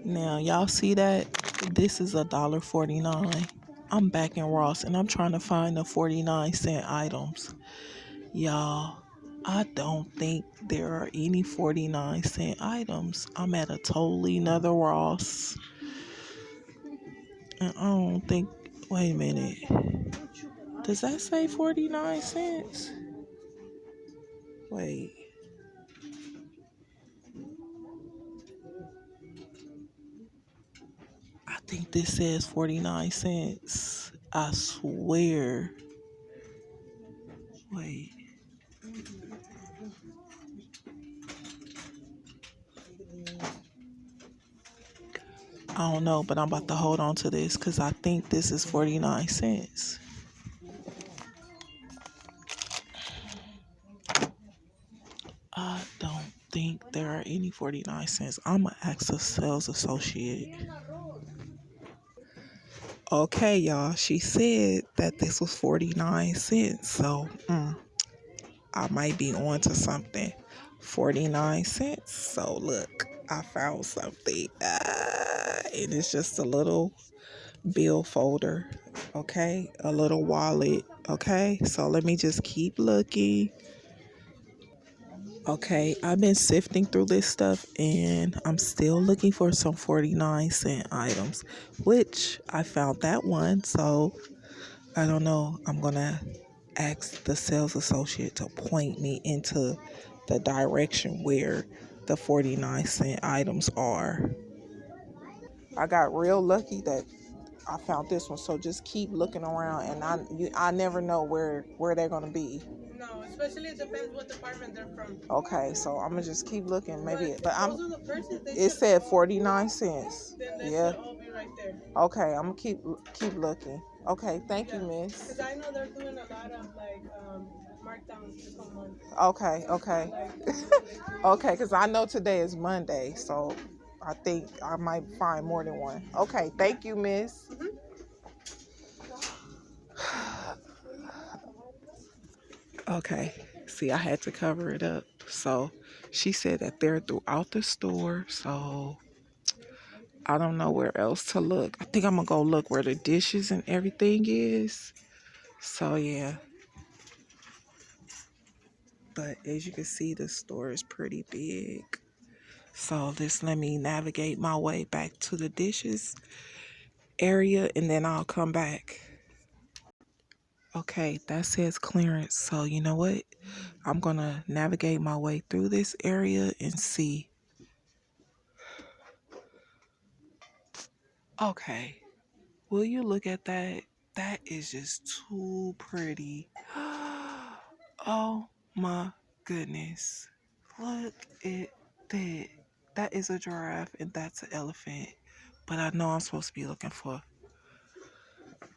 Now, y'all see that? This is $1.49. I'm back in Ross and I'm trying to find the 49-cent items. Y'all, I don't think there are any 49-cent items. I'm at a totally another Ross. And I don't think, wait a minute. Does that say 49 cents? Wait. I think this says 49 cents. I swear. Wait. I don't know, but I'm about to hold on to this because I think this is 49 cents. I don't think there are any 49 cents. I'm going to ask a sales associate. Okay, y'all. She said that this was 49 cents. So, I might be on to something. 49 cents. So, look, I found something. And it's just a little bill folder. Okay. A little wallet. Okay. So, let me just keep looking. Okay, I've been sifting through this stuff and I'm still looking for some 49-cent items, which I found that one. So I don't know. I'm going to ask the sales associate to point me into the direction where the 49-cent items are. I got real lucky that I found this one. So just keep looking around and I never know where they're going to be. No, especially it depends what department they're from. Okay, so I'm gonna just keep looking. Maybe, but those are the purses, it said 49 cents. Then they Yeah. should all be right there. Okay, I'm gonna keep looking. Okay, thank you, miss. Because I know they're doing a lot of like markdowns this whole month. Okay. Okay, because I know today is Monday, so I think I might find more than one. Okay, thank you, miss. Okay, see, I had to cover it up. So she said that they're throughout the store, so I don't know where else to look. I think I'm gonna go look where the dishes and everything is. So yeah. But as you can see, the store is pretty big. So just let me navigate my way back to the dishes area and then I'll come back. Okay, that says clearance. So you know what? I'm gonna navigate my way through this area and see. Okay. Will you look at that? That is just too pretty. Oh my goodness. Look at that. That is a giraffe and that's an elephant. But I know I'm supposed to be looking for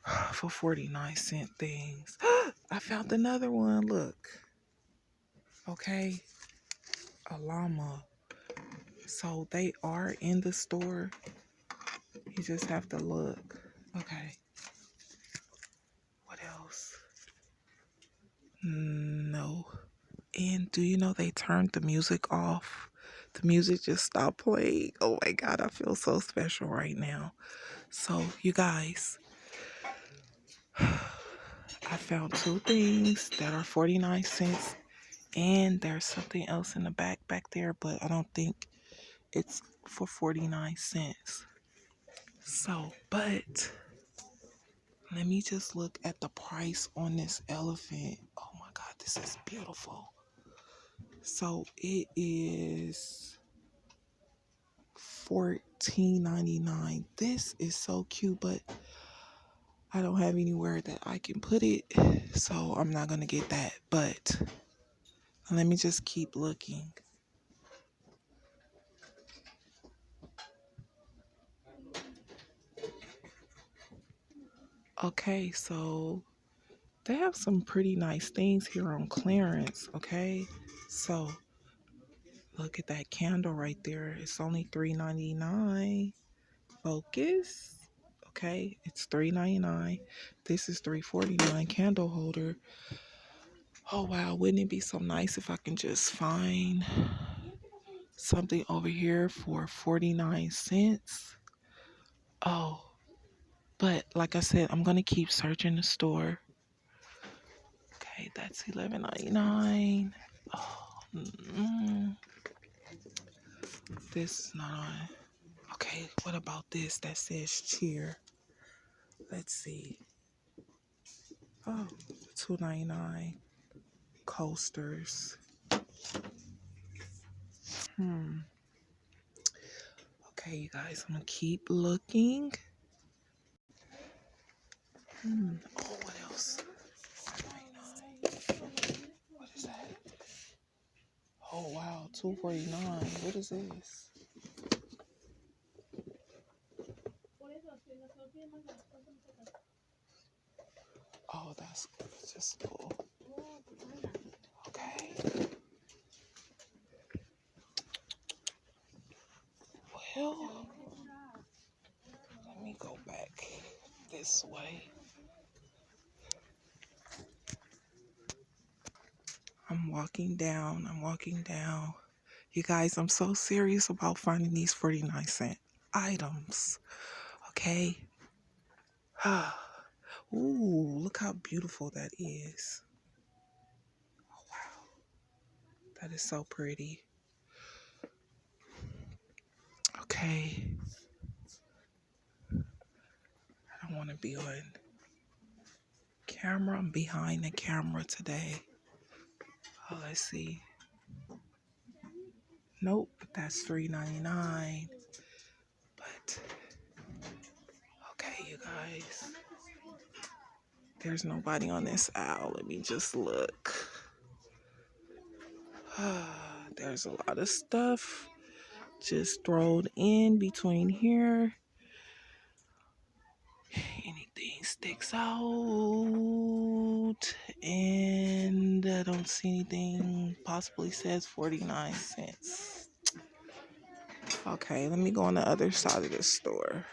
49-cent things. I found another one. Look. Okay. A llama. So they are in the store. You just have to look. Okay. What else? No. And do you know they turned the music off? The music just stopped playing. Oh my God, I feel so special right now. So, you guys, I found two things that are 49 cents. And there's something else in the back there, but I don't think it's for 49 cents. So, but let me just look at the price on this elephant. Oh my God, this is beautiful. So it is $14.99. This is so cute, but I don't have anywhere that I can put it, so I'm not gonna get that. But let me just keep looking. Okay, so they have some pretty nice things here on clearance. Okay, so look at that candle right there. It's only $3.99. Focus. Okay, it's $3.99. This is $3.49 candle holder. Oh wow, wouldn't it be so nice if I can just find something over here for 49 cents. Oh, but like I said, I'm gonna keep searching the store. Okay, that's 11.99. Oh, this is not on. Okay, what about this that says cheer? Let's see. Oh, 2.99 coasters. Hmm. Okay, you guys, I'm gonna keep looking. Oh, what else? 2.99. What is that? Oh wow, 2.49. What is this? Oh, that's just cool. Okay. Well, let me go back this way. I'm walking down. I'm walking down. You guys, I'm so serious about finding these 49-cent items. Okay. Ooh, look how beautiful that is. Oh, wow. That is so pretty. Okay. I don't want to be on camera. I'm behind the camera today. Oh, let's see. Nope, that's $3.99. But okay, you guys. There's nobody on this aisle. Let me just look. There's a lot of stuff just thrown in between here. Anything sticks out, and I don't see anything possibly says 49 cents. Okay, let me go on the other side of the store.